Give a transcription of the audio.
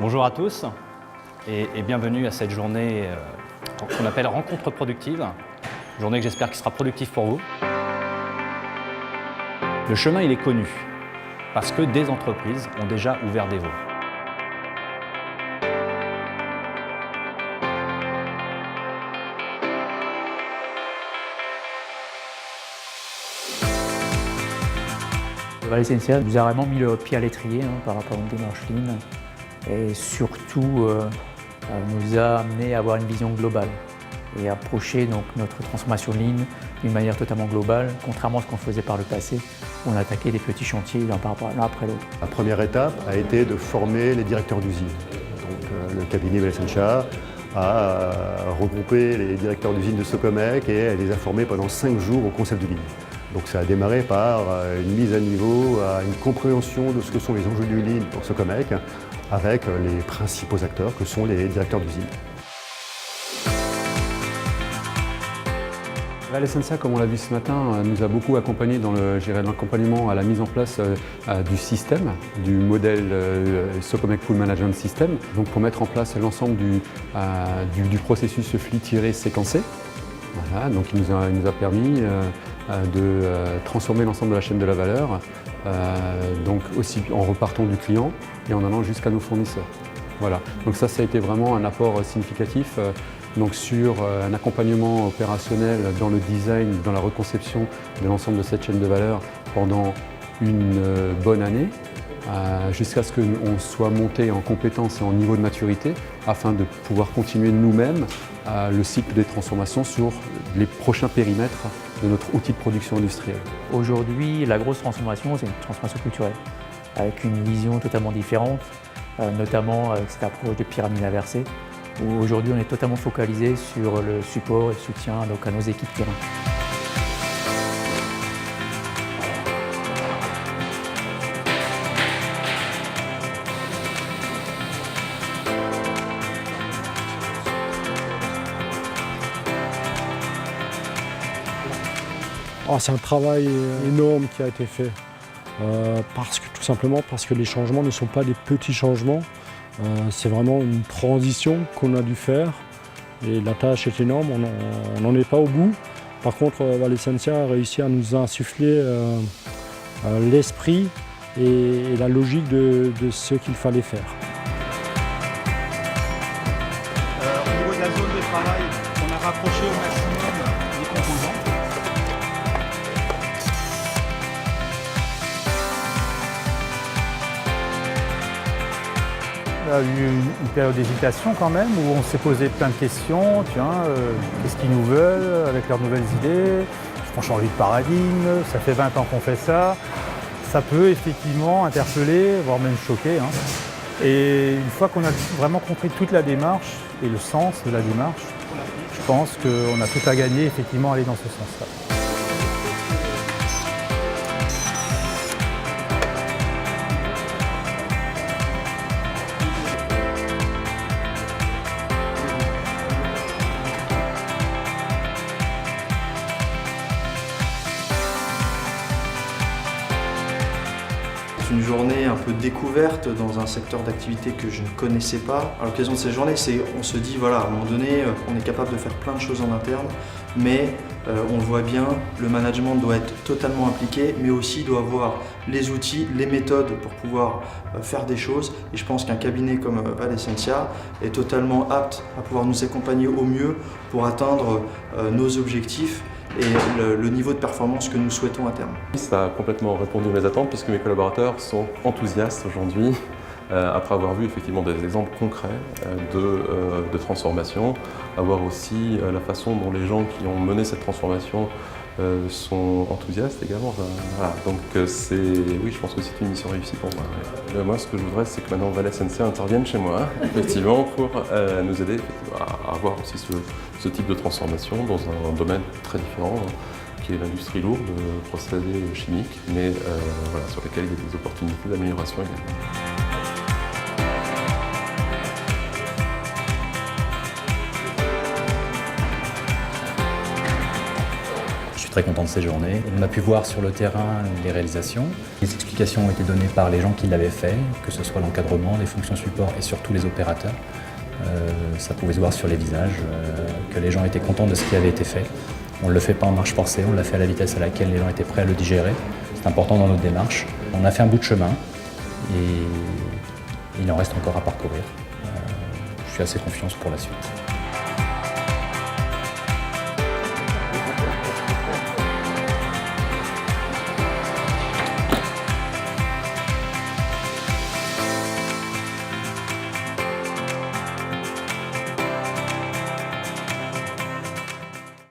Bonjour à tous et bienvenue à cette journée qu'on appelle Rencontre productive. Journée que j'espère qui sera productive pour vous. Le chemin, il est connu parce que des entreprises ont déjà ouvert des voies. Valais-SNCA nous a vraiment mis le pied à l'étrier par rapport à une démarche Lean et surtout nous a amené à avoir une vision globale et approcher donc notre transformation Lean d'une manière totalement globale, contrairement à ce qu'on faisait par le passé, où on attaquait des petits chantiers l'un après l'autre. La première étape a été de former les directeurs d'usine. Donc le cabinet Valais-SNCA a regroupé les directeurs d'usine de Socomec et les a formés pendant 5 jours au concept du Lean. Donc ça a démarré par une mise à niveau, une compréhension de ce que sont les enjeux du Lean pour Socomec, avec les principaux acteurs que sont les directeurs d'usine. Valais-SNCA, comme on l'a vu ce matin, nous a beaucoup accompagné dans l'accompagnement à la mise en place du système, du modèle Socomec Pool Management System, donc pour mettre en place l'ensemble du processus flux-séquencé. Voilà, donc il nous a permis de transformer l'ensemble de la chaîne de la valeur, donc aussi en repartant du client et en allant jusqu'à nos fournisseurs. Voilà. Donc ça a été vraiment un apport significatif donc sur un accompagnement opérationnel dans le design, dans la reconception de l'ensemble de cette chaîne de valeur pendant une bonne année, jusqu'à ce qu'on soit monté en compétences et en niveau de maturité afin de pouvoir continuer nous-mêmes le cycle des transformations sur les prochains périmètres de notre outil de production industrielle. Aujourd'hui, la grosse transformation, c'est une transformation culturelle, avec une vision totalement différente, notamment avec cette approche de pyramide inversée, où aujourd'hui on est totalement focalisé sur le support et le soutien donc, à nos équipes terrain. C'est un travail énorme qui a été fait, tout simplement parce que les changements ne sont pas des petits changements, c'est vraiment une transition qu'on a dû faire et la tâche est énorme, on n'en est pas au bout. Par contre, Valais-SNCA a réussi à nous insuffler l'esprit et la logique de ce qu'il fallait faire. Au niveau de la zone de travail, on a rapproché au maximum les composants. Il y a eu une période d'hésitation quand même, où on s'est posé plein de questions. Qu'est-ce qu'ils nous veulent avec leurs nouvelles idées? Est-ce qu'on change de paradigme? Ça fait 20 ans qu'on fait ça. Ça peut effectivement interpeller, voire même choquer. Et une fois qu'on a vraiment compris toute la démarche et le sens de la démarche, je pense qu'on a tout à gagner effectivement à aller dans ce sens-là. C'est une journée un peu découverte dans un secteur d'activité que je ne connaissais pas. À l'occasion de cette journée, on se dit, voilà, à un moment donné, on est capable de faire plein de choses en interne, mais on le voit bien, le management doit être totalement impliqué, mais aussi doit avoir les outils, les méthodes pour pouvoir faire des choses. Et je pense qu'un cabinet comme Valais-SNCA est totalement apte à pouvoir nous accompagner au mieux pour atteindre nos objectifs et le niveau de performance que nous souhaitons à terme. Ça a complètement répondu à mes attentes puisque mes collaborateurs sont enthousiastes aujourd'hui après avoir vu effectivement des exemples concrets de transformation, avoir aussi la façon dont les gens qui ont mené cette transformation sont enthousiastes également. Voilà. Donc oui, je pense que c'est une mission réussie pour moi. Moi, ce que je voudrais, c'est que maintenant Valais-SNCA intervienne chez moi, effectivement, pour nous aider à avoir aussi ce type de transformation dans un domaine très différent, qui est l'industrie lourde, procédés chimiques, mais voilà, sur lesquels il y a des opportunités d'amélioration également. Je suis très content de cette journée. On a pu voir sur le terrain les réalisations. Les explications ont été données par les gens qui l'avaient fait, que ce soit l'encadrement, les fonctions support et surtout les opérateurs. Ça pouvait se voir sur les visages, que les gens étaient contents de ce qui avait été fait. On ne le fait pas en marche forcée, on l'a fait à la vitesse à laquelle les gens étaient prêts à le digérer. C'est important dans notre démarche. On a fait un bout de chemin et il en reste encore à parcourir. Je suis assez confiant pour la suite.